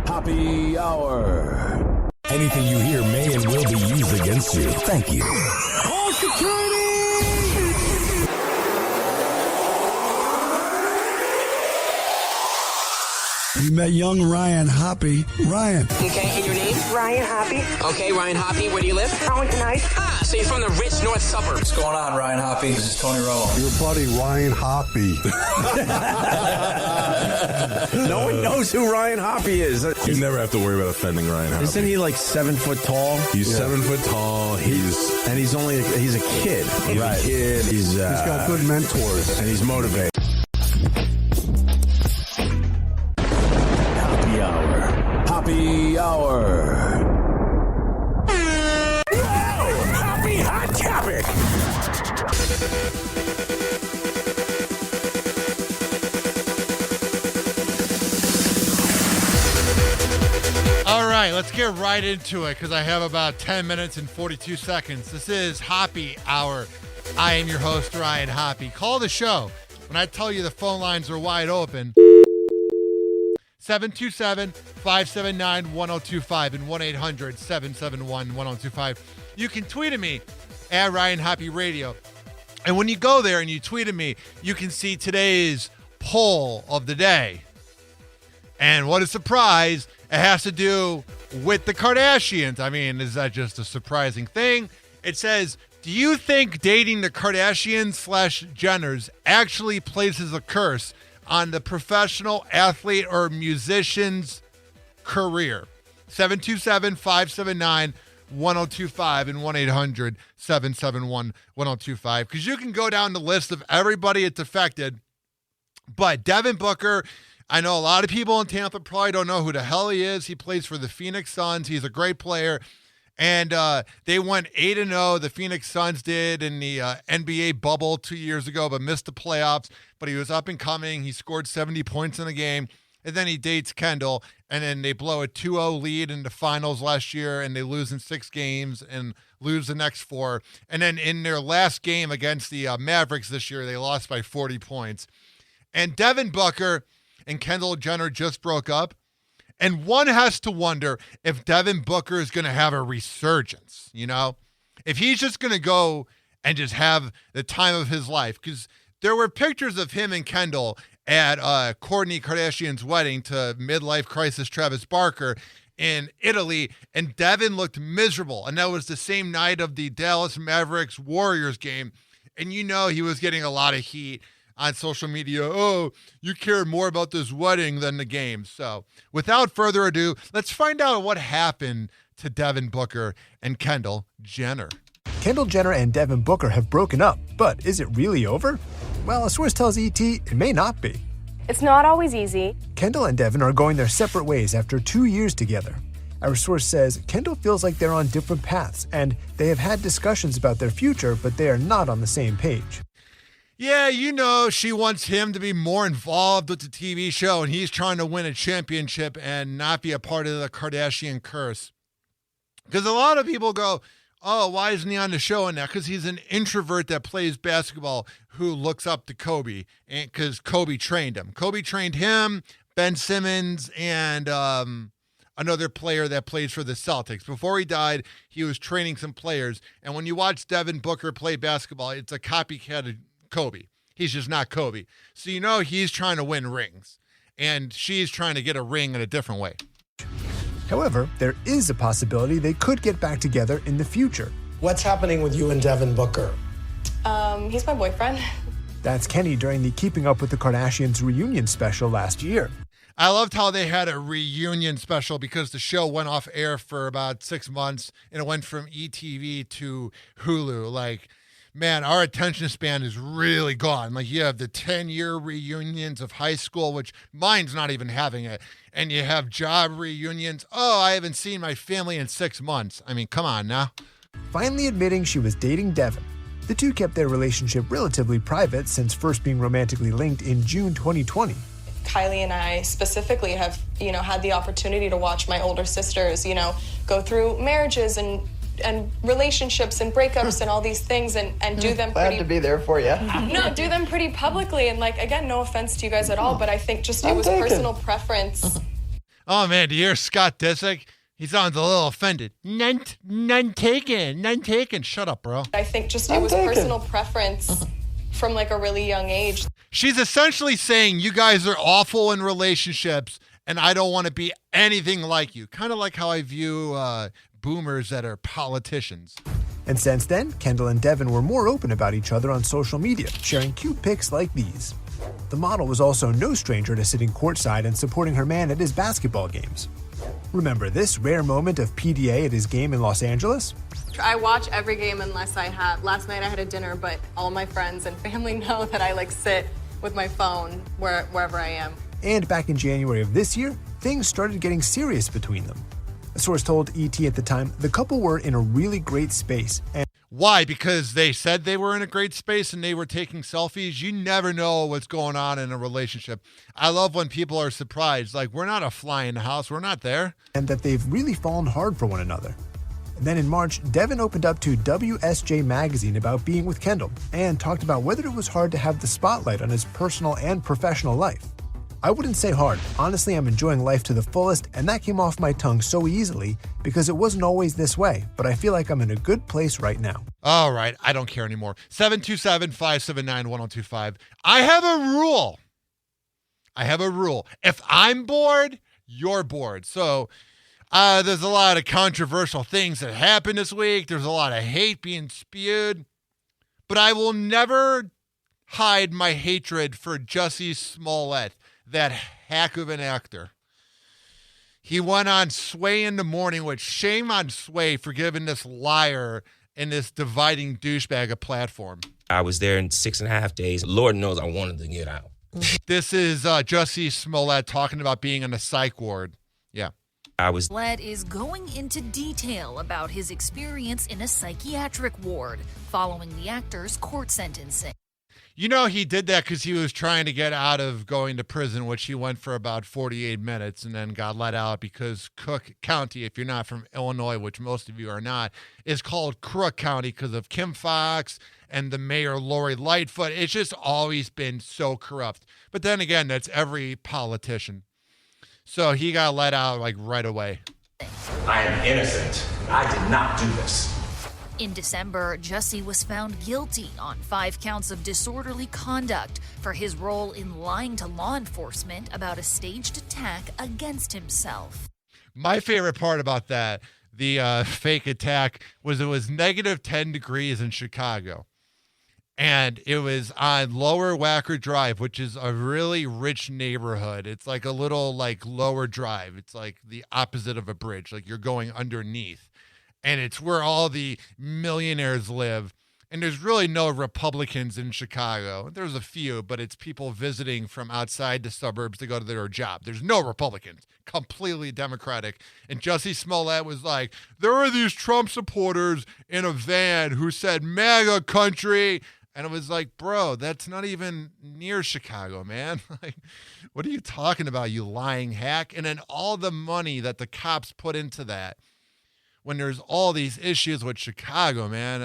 Hoppe Hour. Anything you hear may and will be used against you. Thank you. All security! We met young Ryan Hoppe. Ryan. Okay, and your name? Ryan Hoppe. Okay, Ryan Hoppe. Where do you live? Arlington Heights. Ah, so you're from the rich north suburbs. What's going on, Ryan Hoppe? This is Tony Romo. Your buddy Ryan Hoppe. No one knows who Ryan Hoppe is. You never have to worry about offending Ryan Hoppe. Isn't he like 7 foot tall? He's 7 foot tall. He's a kid. He's a kid. He's got good mentors. And he's motivated. Hoppe Hour. Hoppe Hot Topic. All right, let's get right into it because I have about 10 minutes and 42 seconds. This is Hoppe Hour. I am your host, Ryan Hoppe. Call the show. When I tell you the phone lines are wide open, 727-579-1025 and 1-800-771-1025. You can tweet at me at Ryan Hoppe Radio. And when you go there and you tweet at me, you can see today's poll of the day. And what a surprise. It has to do with the Kardashians. I mean, is that just a surprising thing? It says, do you think dating the Kardashians/Jenners actually places a curse on the professional athlete or musician's career? 727-579-1025 and 1-800-771-1025. Because you can go down the list of everybody it's affected. But Devin Booker, I know a lot of people in Tampa probably don't know who the hell he is. He plays for the Phoenix Suns. He's a great player. And they went 8-0. The Phoenix Suns did in the NBA bubble 2 years ago, but missed the playoffs. But he was up and coming. He scored 70 points in the game. And then he dates Kendall. And then they blow a 2-0 lead in the finals last year, and they lose in 6 games and lose the next 4. And then in their last game against the Mavericks this year, they lost by 40 points. And Devin Booker and Kendall Jenner just broke up. And one has to wonder if Devin Booker is going to have a resurgence, you know? If he's just going to go and just have the time of his life. Because there were pictures of him and Kendall at Kourtney Kardashian's wedding to midlife crisis Travis Barker in Italy, and Devin looked miserable. And that was the same night of the Dallas Mavericks Warriors game. And you know he was getting a lot of heat on social media. Oh, you care more about this wedding than the game. So without further ado, let's find out what happened to Devin Booker and Kendall Jenner. Kendall Jenner and Devin Booker have broken up, but is it really over? Well, a source tells ET it may not be. It's not always easy. Kendall and Devin are going their separate ways after 2 years together. Our source says Kendall feels like they're on different paths, and they have had discussions about their future, but they are not on the same page. Yeah, you know, she wants him to be more involved with the TV show, and he's trying to win a championship and not be a part of the Kardashian curse. Because a lot of people go, oh, why isn't he on the show? And that because he's an introvert that plays basketball who looks up to Kobe, because Kobe trained him. Kobe trained him, Ben Simmons, and another player that plays for the Celtics. Before he died, he was training some players. And when you watch Devin Booker play basketball, it's a copycat of Kobe. He's just not Kobe. So you know he's trying to win rings, and she's trying to get a ring in a different way. However, there is a possibility they could get back together in the future. What's happening with you and Devin Booker? He's my boyfriend. That's Kenny during the Keeping Up with the Kardashians reunion special last year. I loved how they had a reunion special because the show went off air for about 6 months, and it went from ETV to Hulu. Like, man, our attention span is really gone. Like, you have the 10-year reunions of high school, which mine's not even having it. And you have job reunions. Oh, I haven't seen my family in 6 months. I mean, come on now. Finally admitting she was dating Devin. The two kept their relationship relatively private since first being romantically linked in June 2020. Kylie and I specifically have, had the opportunity to watch my older sisters, go through marriages and relationships and breakups and all these things and do them Glad to be there for you. No, do them pretty publicly. And again, no offense to you guys at all, but I think just it was personal preference. Oh, man, do you hear Scott Disick? He sounds a little offended. None taken. Shut up, bro. I think just it was personal preference from like a really young age. She's essentially saying you guys are awful in relationships and I don't want to be anything like you. Kind of like how I view boomers that are politicians. And since then, Kendall and Devin were more open about each other on social media, sharing cute pics like these. The model was also no stranger to sitting courtside and supporting her man at his basketball games. Remember this rare moment of PDA at his game in Los Angeles? I watch every game unless I have. Last night I had a dinner, but all my friends and family know that I like sit with my phone wherever I am. And back in January of this year, things started getting serious between them. A source told ET at the time the couple were in a really great space. And why? Because they said they were in a great space and they were taking selfies? You never know what's going on in a relationship. I love when people are surprised. Like, we're not a fly in the house. We're not there. And that they've really fallen hard for one another. And then in March, Devin opened up to WSJ Magazine about being with Kendall and talked about whether it was hard to have the spotlight on his personal and professional life. I wouldn't say hard. Honestly, I'm enjoying life to the fullest, and that came off my tongue so easily because it wasn't always this way, but I feel like I'm in a good place right now. All right, I don't care anymore. 727-579-1025. I have a rule. If I'm bored, you're bored. So there's a lot of controversial things that happened this week. There's a lot of hate being spewed. But I will never hide my hatred for Jussie Smollett, that hack of an actor. He went on Sway in the Morning, which shame on Sway for giving this liar and this dividing douchebag a platform. I was there in 6.5 days. Lord knows I wanted to get out. This is Jussie Smollett talking about being in a psych ward. Yeah. Smollett is going into detail about his experience in a psychiatric ward following the actor's court sentencing. You know, he did that because he was trying to get out of going to prison, which he went for about 48 minutes and then got let out because Cook County, if you're not from Illinois, which most of you are not, is called Crook County because of Kim Foxx and the mayor, Lori Lightfoot. It's just always been so corrupt. But then again, that's every politician. So he got let out like right away. I am innocent. I did not do this. In December, Jussie was found guilty on 5 counts of disorderly conduct for his role in lying to law enforcement about a staged attack against himself. My favorite part about that, the fake attack, was it was negative 10 degrees in Chicago. And it was on Lower Wacker Drive, which is a really rich neighborhood. It's like a little like lower drive. It's like the opposite of a bridge, like you're going underneath. And it's where all the millionaires live. And there's really no Republicans in Chicago. There's a few, but it's people visiting from outside the suburbs to go to their job. There's no Republicans. Completely Democratic. And Jussie Smollett was like, there are these Trump supporters in a van who said, MAGA country. And it was like, bro, that's not even near Chicago, man. Like, what are you talking about, you lying hack? And then all the money that the cops put into that, when there's all these issues with Chicago, man.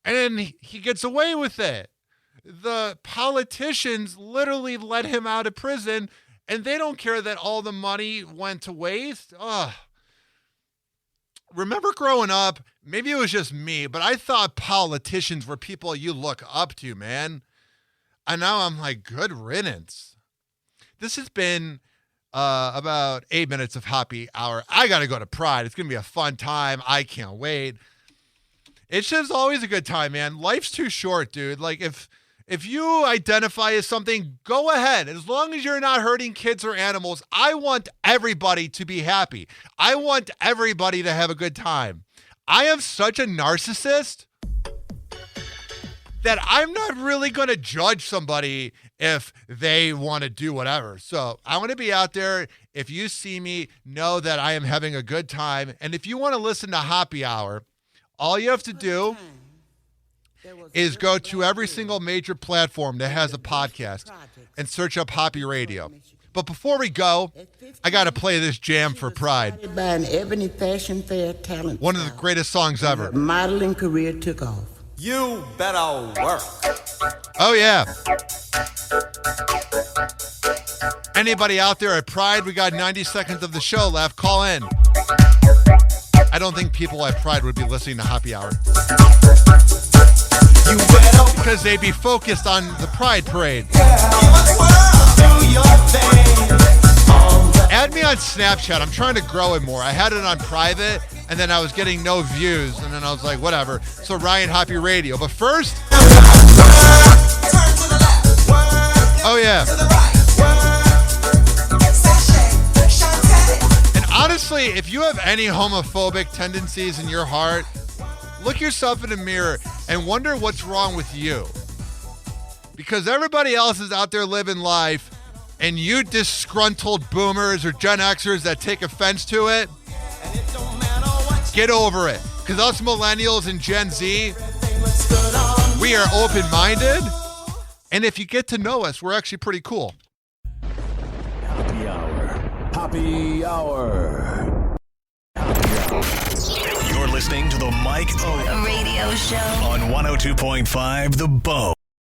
And then he gets away with it. The politicians literally let him out of prison, and they don't care that all the money went to waste. Ugh. Remember growing up, maybe it was just me, but I thought politicians were people you look up to, man. And now I'm like, good riddance. This has been about 8 minutes of Hoppe Hour. I got to go to Pride. It's going to be a fun time. I can't wait. It's just always a good time, man. Life's too short, dude. Like, if you identify as something, go ahead. As long as you're not hurting kids or animals, I want everybody to be happy. I want everybody to have a good time. I am such a narcissist that I'm not really going to judge somebody if they want to do whatever. So I want to be out there. If you see me, know that I am having a good time. And if you want to listen to Hoppe Hour, all you have to do is go to every single major platform that has a podcast and search up Hoppe Radio. But before we go, I got to play this jam for Pride. By an Ebony Fashion Fair talent. One of the greatest songs ever. Modeling career took off. You better work. Oh, yeah. Anybody out there at Pride? We got 90 seconds of the show left. Call in. I don't think people at Pride would be listening to Hoppe Hour. Because they'd be focused on the Pride Parade. Add me on Snapchat. I'm trying to grow it more. I had it on private, and then I was getting no views, and then I was like, whatever. So Ryan Hoppe Radio. But first... Oh, yeah. And honestly, if you have any homophobic tendencies in your heart, look yourself in the mirror and wonder what's wrong with you. Because everybody else is out there living life, and you disgruntled boomers or Gen Xers that take offense to it, get over it. Because us millennials and Gen Z, we are open-minded. And if you get to know us, we're actually pretty cool. Hoppe Hour. Hoppe Hour. You're listening to the Mike O Radio Show on 102.5 The Bone.